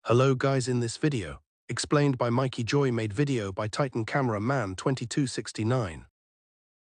Hello guys, in this video, explained by Mikey Joy, made video by Titan Camera Man 2269.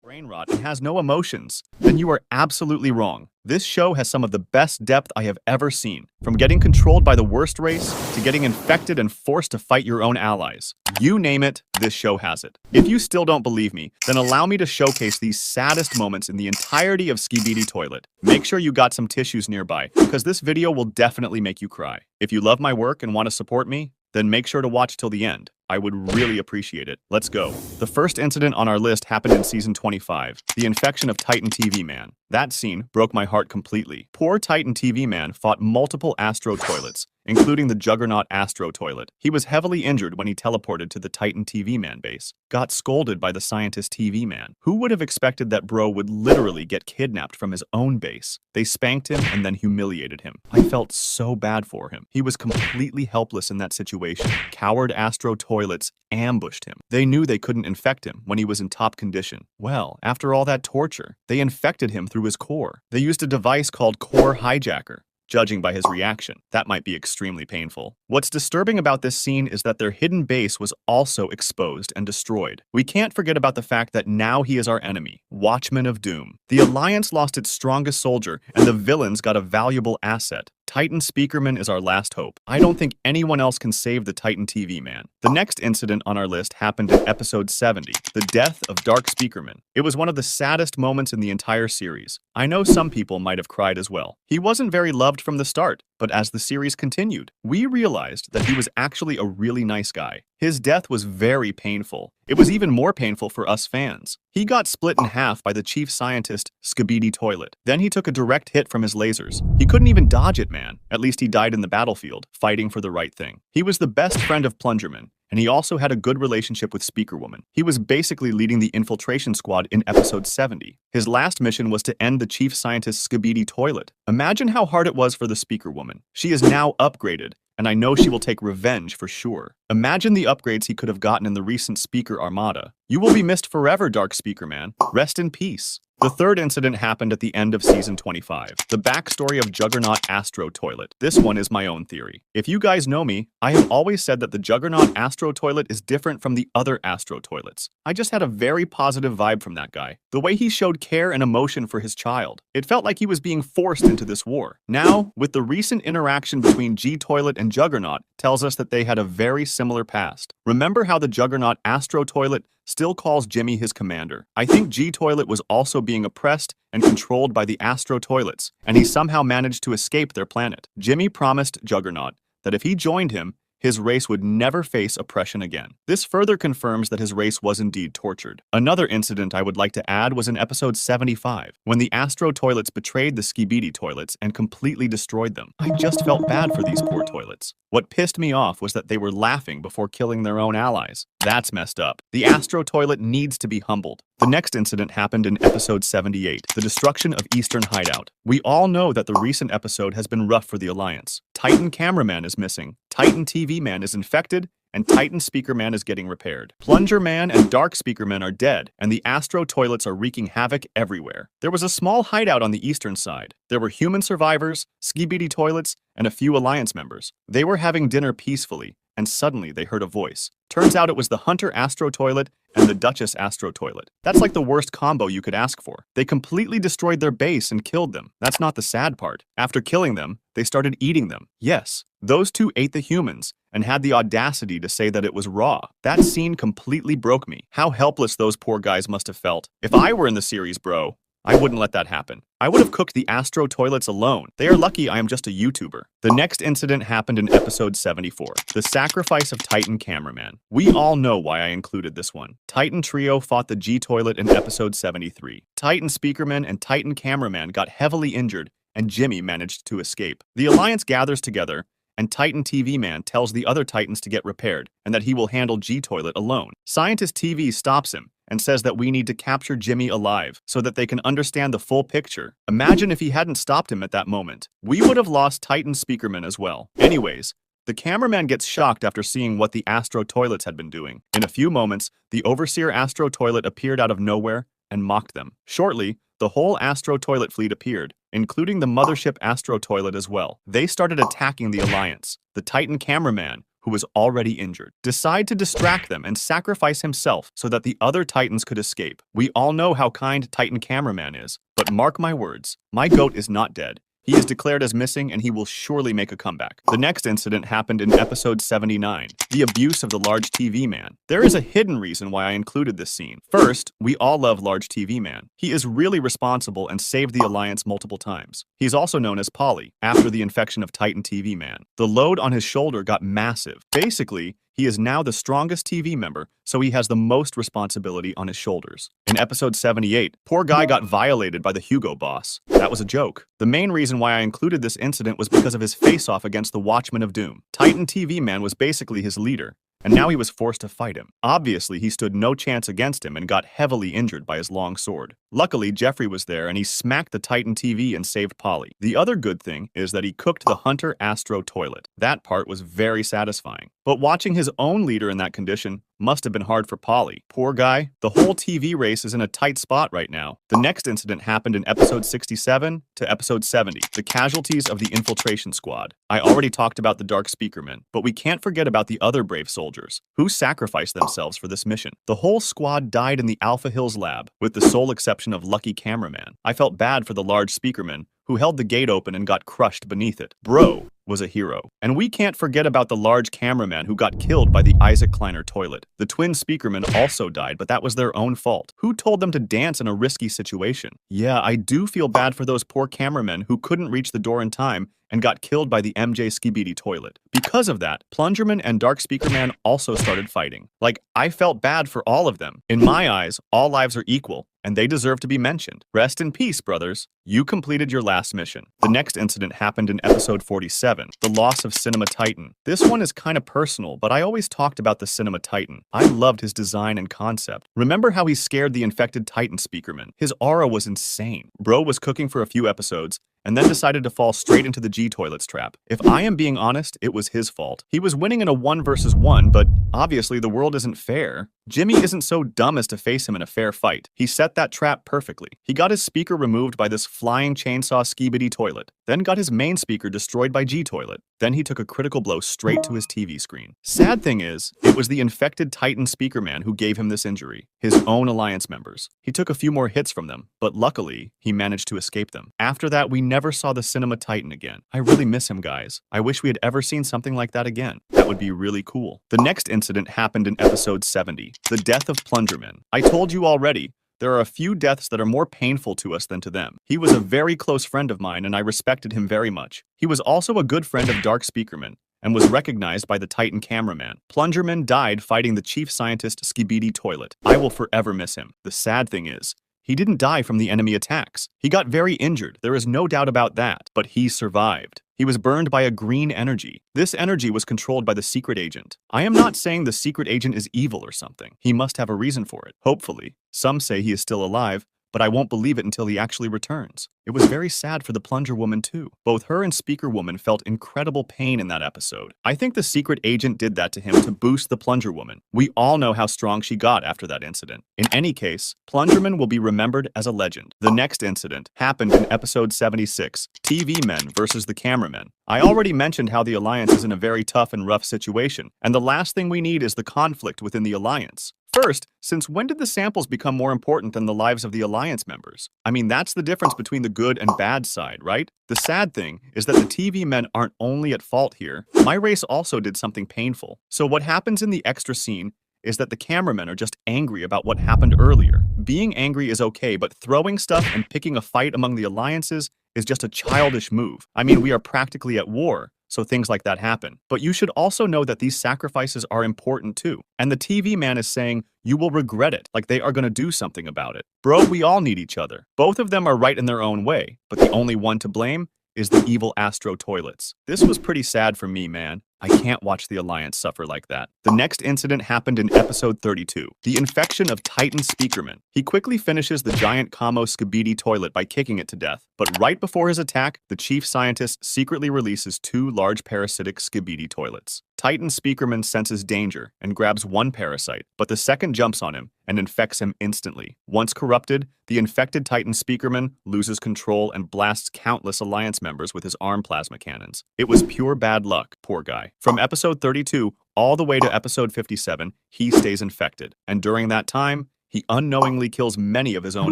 Brain rot and has no emotions, then you are absolutely wrong. This show has some of the best depth I have ever seen, from getting controlled by the worst race to getting infected and forced to fight your own allies. You name it, this show has it. If you still don't believe me, then allow me to showcase these saddest moments in the entirety of Skibidi Toilet. Make sure you got some tissues nearby, because this video will definitely make you cry. If you love my work and want to support me, then make sure to watch till the end. I would really appreciate it. Let's go. The first incident on our list happened in season 25, the infection of Titan TV Man. That scene broke my heart completely. Poor Titan TV Man fought multiple Astro Toilets, including the Juggernaut Astro Toilet. He was heavily injured when he teleported to the Titan TV Man base, got scolded by the Scientist TV Man. Who would have expected that bro would literally get kidnapped from his own base? They spanked him and then humiliated him. I felt so bad for him. He was completely helpless in that situation. Coward Astro Toilets ambushed him. They knew they couldn't infect him when he was in top condition. Well, after all that torture, they infected him through his core. They used a device called Core Hijacker. Judging by his reaction, that might be extremely painful. What's disturbing about this scene is that their hidden base was also exposed and destroyed. We can't forget about the fact that now he is our enemy, Watchman of Doom. The Alliance lost its strongest soldier, and the villains got a valuable asset. Titan Speakerman is our last hope. I don't think anyone else can save the Titan TV Man. The next incident on our list happened in episode 70, the death of Dark Speakerman. It was one of the saddest moments in the entire series. I know some people might have cried as well. He wasn't very loved from the start, but as the series continued, we realized that he was actually a really nice guy. His death was very painful. It was even more painful for us fans. He got split in half by the chief scientist, Skibidi Toilet. Then he took a direct hit from his lasers. He couldn't even dodge it, man. At least he died in the battlefield, fighting for the right thing. He was the best friend of Plungerman, and he also had a good relationship with Speaker Woman. He was basically leading the infiltration squad in episode 70. His last mission was to end the chief scientist's Skibidi Toilet. Imagine how hard it was for the Speaker Woman. She is now upgraded, and I know she will take revenge for sure. Imagine the upgrades he could have gotten in the recent Speaker Armada. You will be missed forever, Dark Speaker Man. Rest in peace. The third incident happened at the end of season 25, the backstory of Juggernaut Astro Toilet. This one is my own theory. If you guys know me, I have always said that the Juggernaut Astro Toilet is different from the other Astro Toilets. I just had a very positive vibe from that guy. The way he showed care and emotion for his child. It felt like he was being forced into this war. Now, with the recent interaction between G-Toilet and Juggernaut, tells us that they had a very similar past. Remember how the Juggernaut Astro Toilet still calls Jimmy his commander? I think G-Toilet was also being oppressed and controlled by the Astro Toilets, and he somehow managed to escape their planet. Jimmy promised Juggernaut that if he joined him, his race would never face oppression again. This further confirms that his race was indeed tortured. Another incident I would like to add was in episode 75, when the Astro Toilets betrayed the Skibidi Toilets and completely destroyed them. I just felt bad for these poor toilets. What pissed me off was that they were laughing before killing their own allies. That's messed up. The Astro Toilet needs to be humbled. The next incident happened in episode 78, the destruction of Eastern Hideout. We all know that the recent episode has been rough for the Alliance. Titan Cameraman is missing, Titan TV Man is infected, and Titan Speaker Man is getting repaired. Plunger Man and Dark Speaker Man are dead, and the Astro Toilets are wreaking havoc everywhere. There was a small hideout on the eastern side. There were human survivors, Skibidi Toilets, and a few Alliance members. They were having dinner peacefully, and suddenly they heard a voice. Turns out it was the Hunter Astro Toilet and the Duchess Astro Toilet. That's like the worst combo you could ask for. They completely destroyed their base and killed them. That's not the sad part. After killing them, they started eating them. Yes, those two ate the humans and had the audacity to say that it was raw. That scene completely broke me. How helpless those poor guys must have felt. If I were in the series, bro, I wouldn't let that happen. I would have cooked the Astro Toilets alone. They are lucky I am just a YouTuber. The next incident happened in episode 74, the sacrifice of Titan Cameraman. We all know why I included this one. Titan Trio fought the G-Toilet in episode 73. Titan Speakerman and Titan Cameraman got heavily injured, and Jimmy managed to escape. The Alliance gathers together, and Titan TV Man tells the other Titans to get repaired, and that he will handle G-Toilet alone. Scientist TV stops him, and says that we need to capture Jimmy alive so that they can understand the full picture. Imagine if he hadn't stopped him at that moment. We would have lost Titan Speakerman as well. Anyways, the cameraman gets shocked after seeing what the Astro Toilets had been doing. In a few moments, the Overseer Astro Toilet appeared out of nowhere and mocked them. Shortly, the whole Astro Toilet fleet appeared, including the mothership Astro Toilet as well. They started attacking the Alliance. The Titan cameraman, who was already injured, decided to distract them and sacrifice himself so that the other Titans could escape. We all know how kind Titan cameraman is, but mark my words, my goat is not dead. He is declared as missing and he will surely make a comeback. The next incident happened in episode 79, the abuse of the large TV man. There is a hidden reason why I included this scene. First, we all love large TV man. He is really responsible and saved the Alliance multiple times. He's also known as Polly, after the infection of Titan TV man. The load on his shoulder got massive. Basically, he is now the strongest TV member, so he has the most responsibility on his shoulders. In episode 78, poor guy got violated by the Hugo boss. That was a joke. The main reason why I included this incident was because of his face-off against the Watchman of Doom. Titan TV Man was basically his leader, and now he was forced to fight him. Obviously, he stood no chance against him and got heavily injured by his long sword. Luckily, Jeffrey was there and he smacked the Titan TV and saved Polly. The other good thing is that he cooked the Hunter Astro Toilet. That part was very satisfying. But watching his own leader in that condition must have been hard for Polly. Poor guy. The whole TV race is in a tight spot right now. The next incident happened in episode 67 to episode 70, the casualties of the infiltration squad. I already talked about the Dark Speakermen, but we can't forget about the other brave soldiers who sacrificed themselves for this mission. The whole squad died in the Alpha Hills lab, with the sole exception of Lucky Cameraman. I felt bad for the large speakerman who held the gate open and got crushed beneath it. Bro was a hero. And we can't forget about the large cameraman who got killed by the Isaac Kleiner toilet. The twin speakermen also died, but that was their own fault. Who told them to dance in a risky situation? Yeah, I do feel bad for those poor cameramen who couldn't reach the door in time and got killed by the MJ Skibidi toilet. Because of that, Plungerman and Dark Speakerman also started fighting. Like, I felt bad for all of them. In my eyes, all lives are equal, and they deserve to be mentioned. Rest in peace, brothers. You completed your last mission. The next incident happened in episode 47, the loss of Cinema Titan. This one is kind of personal, but I always talked about the Cinema Titan. I loved his design and concept. Remember how he scared the infected Titan speakerman? His aura was insane. Bro was cooking for a few episodes, and then decided to fall straight into the G-Toilets trap. If I am being honest, it was his fault. He was winning in a 1 versus 1, but obviously the world isn't fair. Jimmy isn't so dumb as to face him in a fair fight. He set that trap perfectly. He got his speaker removed by this flying chainsaw skibidi toilet, then got his main speaker destroyed by G-Toilet. Then he took a critical blow straight to his TV screen. Sad thing is, it was the infected Titan speakerman who gave him this injury, his own Alliance members. He took a few more hits from them, but luckily, he managed to escape them. After that, we never saw the Cinema Titan again. I really miss him, guys. I wish we had ever seen something like that again. That would be really cool. The next incident happened in episode 70, the death of Plungerman. I told you already, there are a few deaths that are more painful to us than to them. He was a very close friend of mine and I respected him very much. He was also a good friend of Dark Speakerman and was recognized by the Titan cameraman. Plungerman died fighting the chief scientist Skibidi Toilet. I will forever miss him. The sad thing is, he didn't die from the enemy attacks. He got very injured, there is no doubt about that, but he survived. He was burned by a green energy. This energy was controlled by the secret agent. I am not saying the secret agent is evil or something. He must have a reason for it, hopefully. Some say he is still alive, but I won't believe it until he actually returns. It was very sad for the Plunger Woman too. Both her and Speaker Woman felt incredible pain in that episode. I think the secret agent did that to him to boost the Plunger Woman. We all know how strong she got after that incident. In any case, Plungerman will be remembered as a legend. The next incident happened in episode 76, TV Men versus the Cameramen. I already mentioned how the Alliance is in a very tough and rough situation, and the last thing we need is the conflict within the Alliance. First, since when did the samples become more important than the lives of the Alliance members? I mean, that's the difference between the good and bad side, right? The sad thing is that the TV men aren't only at fault here. My race also did something painful. So what happens in the extra scene is that the cameramen are just angry about what happened earlier. Being angry is okay, but throwing stuff and picking a fight among the alliances is just a childish move. I mean, we are practically at war, so things like that happen. But you should also know that these sacrifices are important too. And the TV man is saying, you will regret it, like they are gonna do something about it. Bro, we all need each other. Both of them are right in their own way, but the only one to blame is the evil Astro Toilets. This was pretty sad for me, man. I can't watch the Alliance suffer like that. The next incident happened in episode 32, the infection of Titan Speakerman. He quickly finishes the giant Kamo skibidi toilet by kicking it to death, but right before his attack, the chief scientist secretly releases 2 large parasitic skibidi toilets. Titan Speakerman senses danger and grabs one parasite, but the second jumps on him and infects him instantly. Once corrupted, the infected Titan Speakerman loses control and blasts countless Alliance members with his arm plasma cannons. It was pure bad luck, poor guy. From episode 32 all the way to episode 57, he stays infected, and during that time, he unknowingly kills many of his own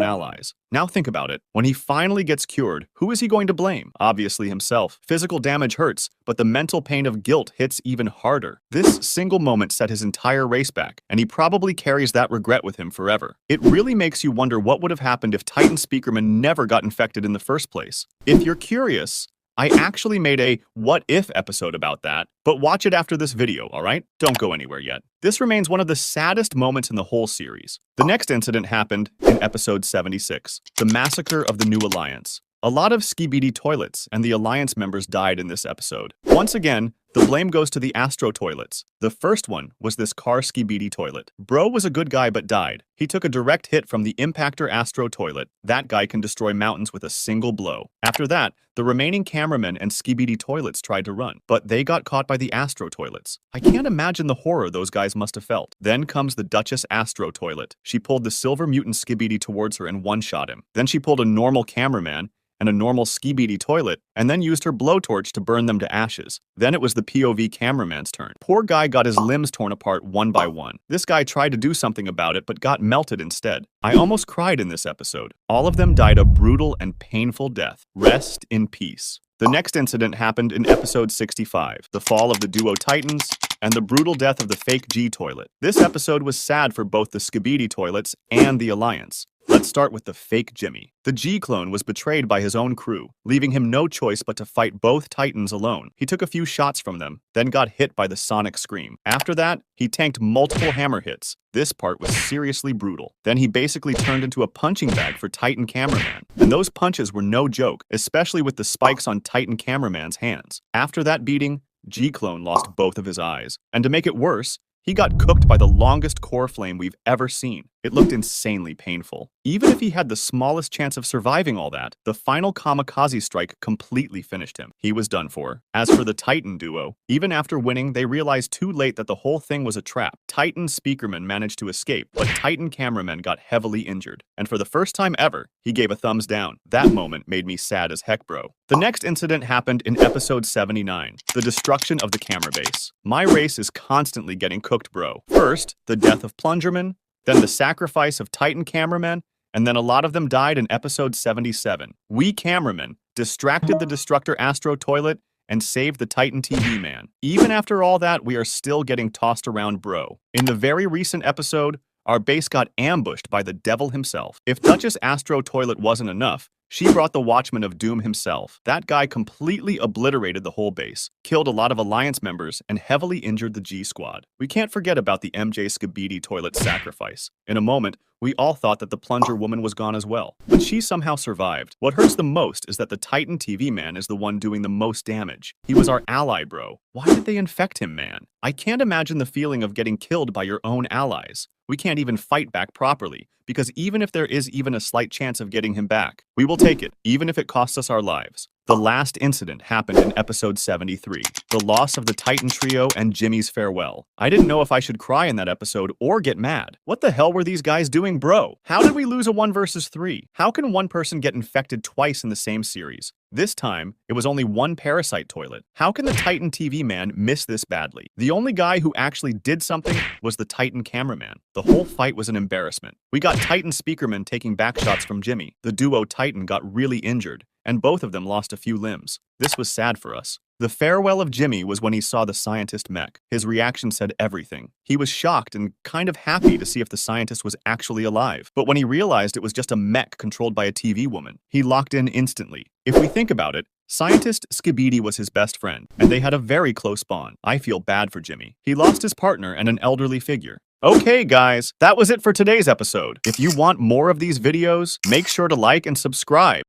allies. Now think about it. When he finally gets cured, who is he going to blame? Obviously himself. Physical damage hurts, but the mental pain of guilt hits even harder. This single moment set his entire race back, and he probably carries that regret with him forever. It really makes you wonder what would have happened if Titan Speakerman never got infected in the first place. If you're curious, I actually made a what if episode about that, but watch it after this video, alright? Don't go anywhere yet. This remains one of the saddest moments in the whole series. The next incident happened in episode 76, the massacre of the New Alliance. A lot of skibidi toilets and the Alliance members died in this episode. Once again, the blame goes to the Astro toilets. The first one was this car skibidi toilet. Bro was a good guy but died. He took a direct hit from the Impactor Astro toilet. That guy can destroy mountains with a single blow. After that, the remaining cameramen and skibidi toilets tried to run, but they got caught by the Astro toilets. I can't imagine the horror those guys must have felt. Then comes the Duchess Astro toilet. She pulled the silver mutant skibidi towards her and one-shot him. Then she pulled a normal cameraman and a normal skibidi toilet, and then used her blowtorch to burn them to ashes. Then it was the POV cameraman's turn. Poor guy got his limbs torn apart one by one. This guy tried to do something about it, but got melted instead. I almost cried in this episode. All of them died a brutal and painful death. Rest in peace. The next incident happened in episode 65, the fall of the duo Titans, and the brutal death of the fake G toilet. This episode was sad for both the skibidi toilets and the Alliance. Let's start with the fake Jimmy. The G-clone was betrayed by his own crew, leaving him no choice but to fight both Titans alone. He took a few shots from them, then got hit by the sonic scream. After that, he tanked multiple hammer hits. This part was seriously brutal. Then he basically turned into a punching bag for Titan Cameraman. And those punches were no joke, especially with the spikes on Titan Cameraman's hands. After that beating, G-clone lost both of his eyes. And to make it worse, he got cooked by the longest core flame we've ever seen. It looked insanely painful. Even if he had the smallest chance of surviving all that, the final kamikaze strike completely finished him. He was done for. As for the Titan duo, even after winning, they realized too late that the whole thing was a trap. Titan Speakerman managed to escape, but Titan Cameraman got heavily injured. And for the first time ever, he gave a thumbs down. That moment made me sad as heck, bro. The next incident happened in episode 79, the destruction of the camera base. My race is constantly getting cooked, bro. First, the death of Plungerman, then the sacrifice of Titan Cameraman, and then a lot of them died in episode 77. We cameramen distracted the Destructor Astro toilet and saved the Titan TV man. Even after all that, we are still getting tossed around, bro. In the very recent episode, our base got ambushed by the devil himself. If Duchess Astro toilet wasn't enough, she brought the Watchman of Doom himself. That guy completely obliterated the whole base, killed a lot of Alliance members, and heavily injured the G-Squad. We can't forget about the MJ Skibidi toilet sacrifice. In a moment, we all thought that the Plunger woman was gone as well, but she somehow survived. What hurts the most is that the Titan TV man is the one doing the most damage. He was our ally, bro. Why did they infect him, man? I can't imagine the feeling of getting killed by your own allies. We can't even fight back properly, because even if there is even a slight chance of getting him back, we will take it, even if it costs us our lives. The last incident happened in episode 73, the loss of the Titan trio and Jimmy's farewell. I didn't know if I should cry in that episode or get mad. What the hell were these guys doing, bro? How did we lose a 1 versus 3? How can one person get infected twice in the same series? This time, it was only one parasite toilet. How can the Titan TV man miss this badly? The only guy who actually did something was the Titan cameraman. The whole fight was an embarrassment. We got Titan Speakerman taking backshots from Jimmy. The duo Titan got really injured, and both of them lost a few limbs. This was sad for us. The farewell of Jimmy was when he saw the scientist mech. His reaction said everything. He was shocked and kind of happy to see if the scientist was actually alive. But when he realized it was just a mech controlled by a TV woman, he locked in instantly. If we think about it, Scientist Skibidi was his best friend, and they had a very close bond. I feel bad for Jimmy. He lost his partner and an elderly figure. Okay, guys, that was it for today's episode. If you want more of these videos, make sure to like and subscribe.